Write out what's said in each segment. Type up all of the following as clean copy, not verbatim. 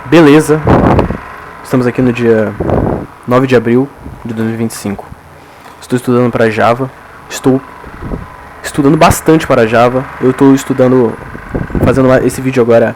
Beleza, estamos aqui no dia 9 de abril de 2025. Estou estudando para Java, estou estudando bastante para Java. Eu estou fazendo esse vídeo agora,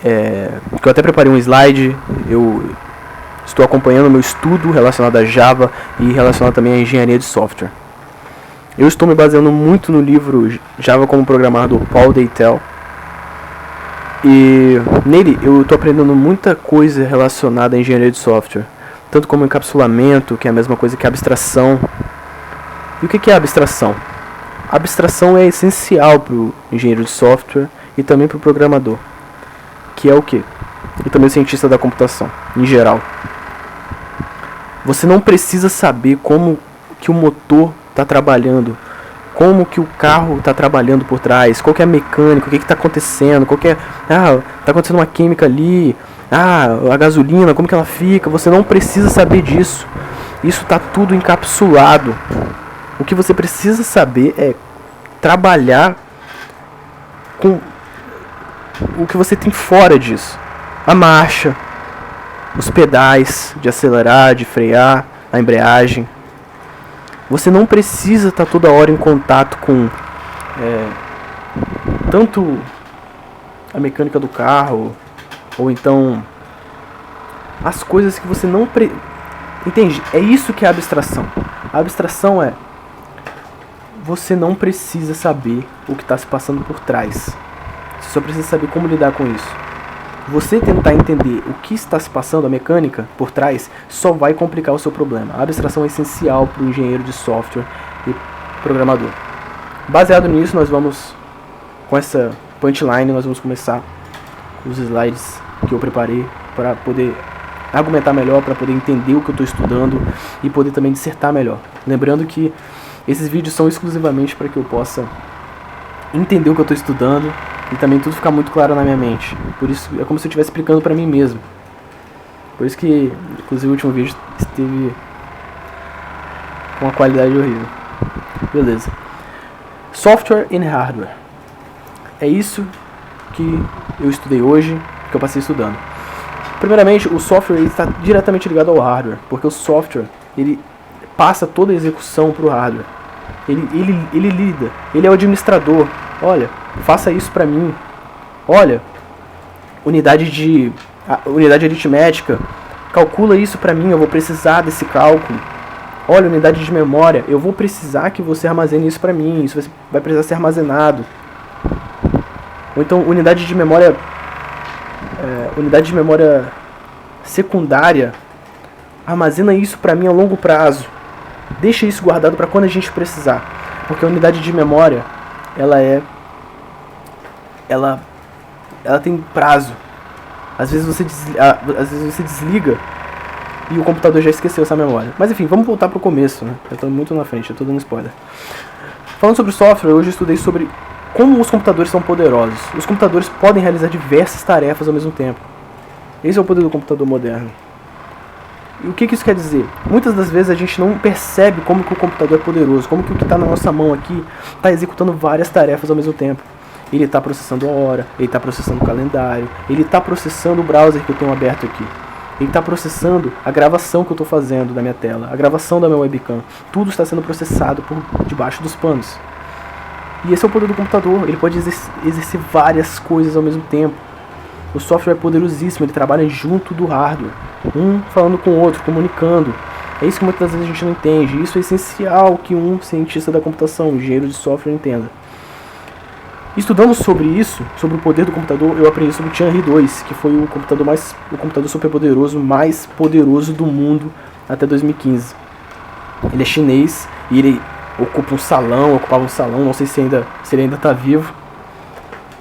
que eu até preparei um slide. Eu estou acompanhando meu estudo relacionado a Java e relacionado também à engenharia de software. Eu estou me baseando muito no livro Java como Programar do Paul Deitel. E nele eu estou aprendendo muita coisa relacionada à engenharia de software, tanto como encapsulamento, que é a mesma coisa que abstração. E o que é abstração? A abstração é essencial para o engenheiro de software e também para o programador, que é o que? E também o cientista da computação, em geral. Você não precisa saber como que o motor está trabalhando, como que o carro está trabalhando por trás, qual que é a mecânica, o que está acontecendo, está acontecendo uma química ali, a gasolina, como que ela fica. Você não precisa saber disso, isso está tudo encapsulado. O que você precisa saber é trabalhar com o que você tem fora disso, a marcha, os pedais de acelerar, de frear, a embreagem. Você não precisa estar toda hora em contato com tanto a mecânica do carro, ou então as coisas que você não entende. É isso que é a abstração. A abstração é: você não precisa saber o que está se passando por trás. Você só precisa saber como lidar com isso. Você tentar entender o que está se passando, a mecânica por trás, só vai complicar o seu problema. A abstração é essencial para o engenheiro de software e programador. Baseado nisso, nós vamos, com essa punchline, nós vamos começar os slides que eu preparei para poder argumentar melhor, para poder entender o que eu estou estudando e poder também dissertar melhor. Lembrando que esses vídeos são exclusivamente para que eu possa entender o que eu estou estudando e também tudo ficar muito claro na minha mente. Por isso é como se eu estivesse explicando para mim mesmo. Por isso que, inclusive, o último vídeo esteve com uma qualidade horrível. Beleza. Software and hardware. É isso que eu estudei hoje, que eu passei estudando. Primeiramente, o software está diretamente ligado ao hardware, porque o software ele passa toda a execução para o hardware. Ele lida, ele é o administrador. Olha, faça isso para mim. Olha, unidade aritmética, calcula isso para mim, eu vou precisar desse cálculo. Olha, unidade de memória, eu vou precisar que você armazene isso para mim, isso vai precisar ser armazenado. Ou então, unidade de memória secundária, armazena isso para mim a longo prazo. Deixa isso guardado para quando a gente precisar, porque a unidade de memória ela tem prazo. Às vezes você desliga e o computador já esqueceu essa memória. Mas enfim, vamos voltar pro começo, né? Eu tô muito na frente, eu tô dando spoiler. Falando sobre software, hoje eu estudei sobre como os computadores são poderosos. Os computadores podem realizar diversas tarefas ao mesmo tempo. Esse é o poder do computador moderno. E o que isso quer dizer? Muitas das vezes a gente não percebe como que o computador é poderoso, como que o que está na nossa mão aqui está executando várias tarefas ao mesmo tempo. Ele está processando a hora, ele está processando o calendário, ele está processando o browser que eu tenho aberto aqui. Ele está processando a gravação que eu estou fazendo da minha tela, a gravação da minha webcam. Tudo está sendo processado por debaixo dos panos. E esse é o poder do computador, ele pode exercer várias coisas ao mesmo tempo. O software é poderosíssimo, ele trabalha junto do hardware, um falando com o outro, comunicando. É isso que muitas vezes a gente não entende. Isso é essencial que um cientista da computação, um engenheiro de software, entenda. Estudando sobre isso, sobre o poder do computador, eu aprendi sobre o Tianri 2, que foi o computador superpoderoso mais poderoso do mundo até 2015. Ele é chinês e ele ocupava um salão, não sei se ele ainda está vivo,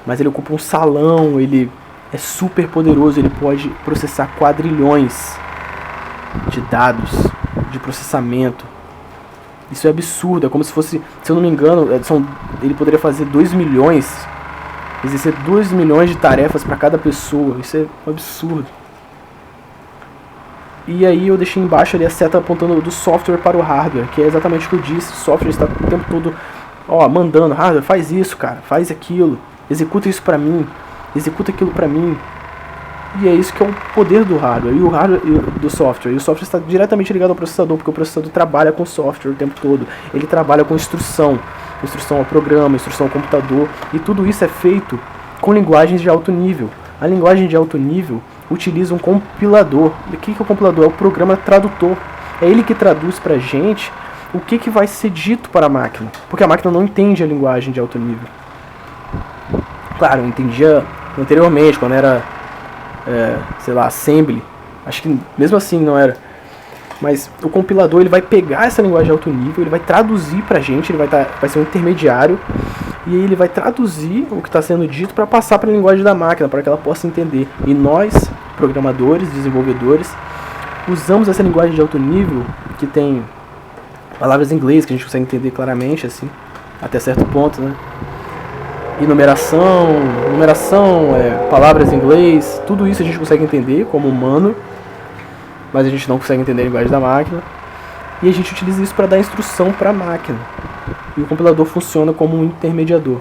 mas ele ocupa um salão, ele é super poderoso, ele pode processar quadrilhões de dados, de processamento. Isso é absurdo, é como se fosse, se eu não me engano, ele poderia fazer 2 milhões, exercer 2 milhões de tarefas para cada pessoa. Isso é um absurdo. E aí eu deixei embaixo ali a seta apontando do software para o hardware, que é exatamente o que eu disse. O software está o tempo todo mandando, hardware, faz isso, cara, faz aquilo, executa isso para mim, executa aquilo para mim. E é isso que é o poder do hardware, e o hardware do software. E o software está diretamente ligado ao processador, porque o processador trabalha com software o tempo todo. Ele trabalha com instrução ao programa, instrução ao computador, e tudo isso é feito com linguagens de alto nível. A linguagem de alto nível utiliza um compilador. E o que é o compilador? É o programa tradutor. É ele que traduz pra gente o que vai ser dito para a máquina, porque a máquina não entende a linguagem de alto nível. Claro, eu entendia anteriormente, quando era assembly, acho que mesmo assim não era, mas o compilador ele vai pegar essa linguagem de alto nível, ele vai traduzir pra gente, ele vai ser um intermediário, e ele vai traduzir o que está sendo dito para passar para a linguagem da máquina, para que ela possa entender. E nós, programadores, desenvolvedores, usamos essa linguagem de alto nível, que tem palavras em inglês que a gente consegue entender claramente, assim, até certo ponto, né? E numeração, palavras em inglês, tudo isso a gente consegue entender como humano, mas a gente não consegue entender a linguagem da máquina. E a gente utiliza isso para dar instrução para a máquina. E o compilador funciona como um intermediador.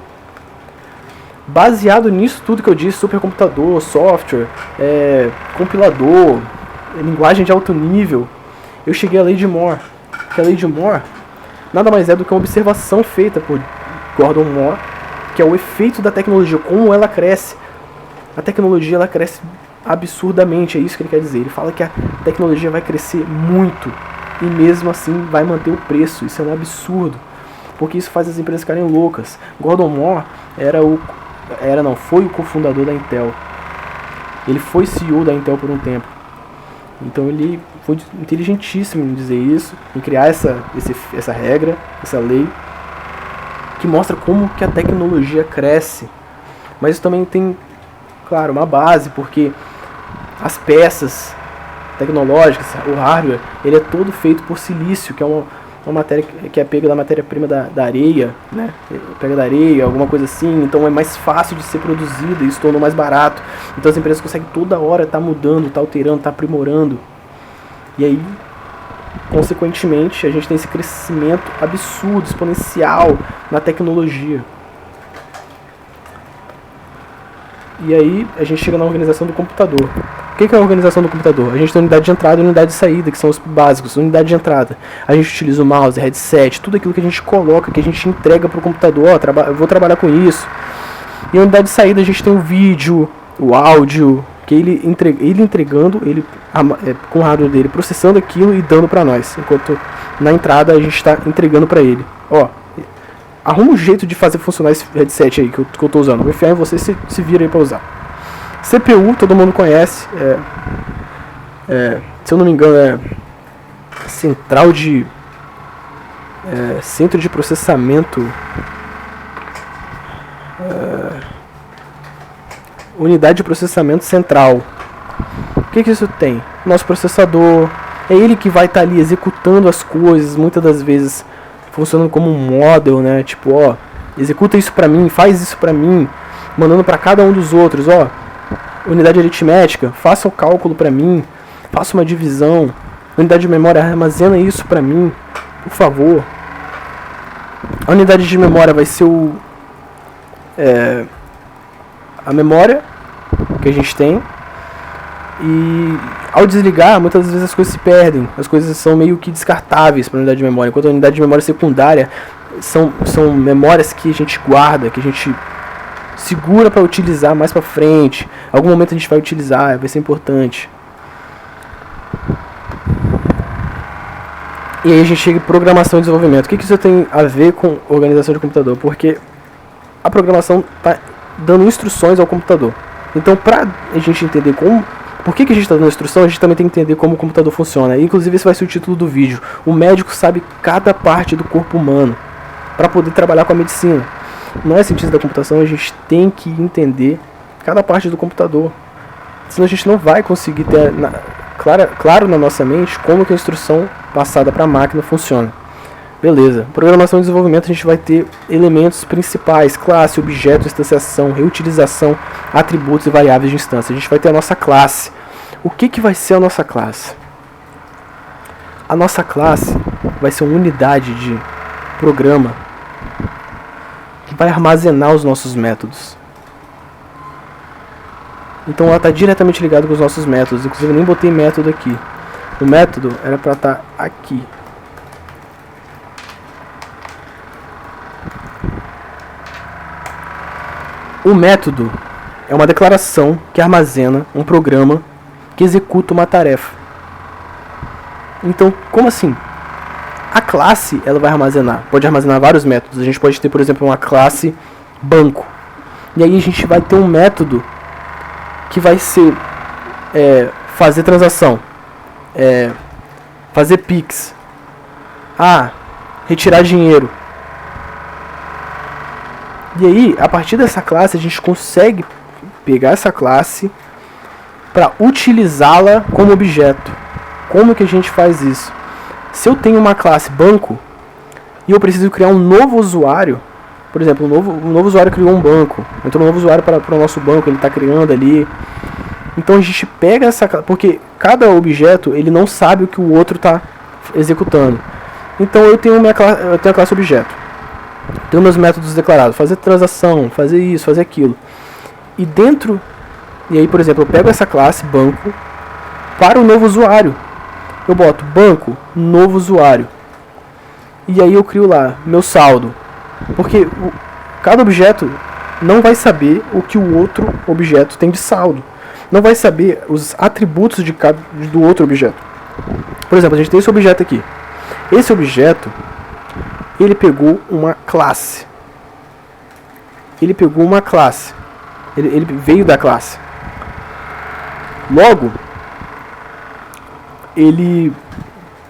Baseado nisso tudo que eu disse, supercomputador, software, compilador, linguagem de alto nível, eu cheguei à lei de Moore. Que a lei de Moore nada mais é do que uma observação feita por Gordon Moore, que é o efeito da tecnologia, como ela cresce. A tecnologia ela cresce absurdamente, é isso que ele quer dizer. Ele fala que a tecnologia vai crescer muito e mesmo assim vai manter o preço. Isso é um absurdo, porque isso faz as empresas ficarem loucas. Gordon Moore foi o cofundador da Intel. Ele foi CEO da Intel por um tempo. Então ele foi inteligentíssimo em dizer isso, em criar essa regra, essa lei, que mostra como que a tecnologia cresce. Mas isso também tem, claro, uma base, porque as peças tecnológicas, o hardware, ele é todo feito por silício, que é uma matéria que é pega da matéria-prima da areia, né? Pega da areia, alguma coisa assim, então é mais fácil de ser produzida, isso tornou mais barato. Então as empresas conseguem toda hora estar mudando, estar alterando, estar aprimorando. E aí, consequentemente, a gente tem esse crescimento absurdo, exponencial na tecnologia. E aí a gente chega na organização do computador. O que é a organização do computador? A gente tem unidade de entrada e unidade de saída, que são os básicos. Unidade de entrada, a gente utiliza o mouse, headset, tudo aquilo que a gente coloca, que a gente entrega para o computador. Eu vou trabalhar com isso. E a unidade de saída a gente tem o vídeo, o áudio, que ele entregando, com o hardware dele, processando aquilo e dando para nós. Enquanto na entrada a gente está entregando para ele. Arruma um jeito de fazer funcionar esse headset aí que eu estou usando. Vou enfiar em você, se vira aí para usar. CPU, todo mundo conhece. Se eu não me engano, centro de processamento. Unidade de processamento central. O que isso tem? Nosso processador. É ele que vai estar ali executando as coisas, muitas das vezes funcionando como um model, né? Tipo, executa isso pra mim, faz isso pra mim, mandando pra cada um dos outros, unidade aritmética, faça o cálculo pra mim, faça uma divisão, unidade de memória, armazena isso pra mim, por favor. A unidade de memória vai ser a memória que a gente tem, e ao desligar, muitas vezes as coisas se perdem, as coisas são meio que descartáveis para a unidade de memória, enquanto a unidade de memória secundária são memórias que a gente guarda, que a gente segura para utilizar mais para frente. Algum momento a gente vai utilizar, vai ser importante. E aí a gente chega em programação e desenvolvimento. O que isso tem a ver com organização de computador? Porque a programação está dando instruções ao computador. Então, para a gente entender por que a gente está dando instrução, a gente também tem que entender como o computador funciona. Inclusive, esse vai ser o título do vídeo. O médico sabe cada parte do corpo humano para poder trabalhar com a medicina. Nós, cientistas da computação, a gente tem que entender cada parte do computador. Senão a gente não vai conseguir ter claro na nossa mente como que a instrução passada para a máquina funciona. Beleza. Programação e desenvolvimento, a gente vai ter elementos principais: classe, objeto, instanciação, reutilização, atributos e variáveis de instância. A gente vai ter a nossa classe. O que vai ser a nossa classe? A nossa classe vai ser uma unidade de programa que vai armazenar os nossos métodos. Então ela está diretamente ligada com os nossos métodos. Inclusive eu nem botei método aqui. O método era para estar aqui. O método é uma declaração que armazena um programa que executa uma tarefa. Então, como assim? A classe ela vai armazenar, pode armazenar vários métodos. A gente pode ter, por exemplo, uma classe banco. E aí a gente vai ter um método que vai ser fazer transação, fazer Pix, retirar dinheiro. E aí, a partir dessa classe, a gente consegue pegar essa classe para utilizá-la como objeto. Como que a gente faz isso? Se eu tenho uma classe banco e eu preciso criar um novo usuário, por exemplo, um novo usuário criou um banco, entrou um novo usuário para o nosso banco, ele está criando ali. Então a gente pega essa classe, porque cada objeto ele não sabe o que o outro está executando. Então eu tenho a classe objeto. Tenho meus métodos declarados, fazer transação, fazer isso, fazer aquilo. E aí, por exemplo, eu pego essa classe banco para o novo usuário. Eu boto banco, novo usuário. E aí eu crio lá meu saldo. Porque cada objeto não vai saber o que o outro objeto tem de saldo. Não vai saber os atributos do outro objeto. Por exemplo, a gente tem esse objeto aqui. Esse objeto ele pegou uma classe. Ele veio da classe. Logo, ele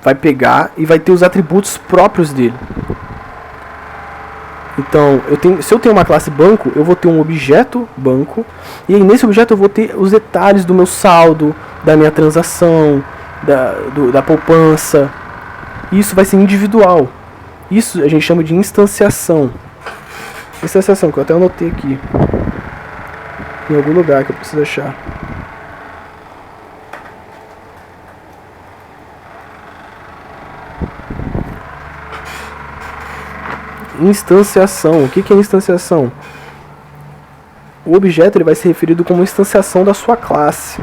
vai pegar e vai ter os atributos próprios dele. Então, se eu tenho uma classe banco, eu vou ter um objeto banco. E aí nesse objeto eu vou ter os detalhes do meu saldo, da minha transação, da poupança. Isso vai ser individual. Isso a gente chama de instanciação. Instanciação, que eu até anotei aqui. Em algum lugar que eu preciso achar. Instanciação. O que é instanciação? O objeto ele vai ser referido como instanciação da sua classe.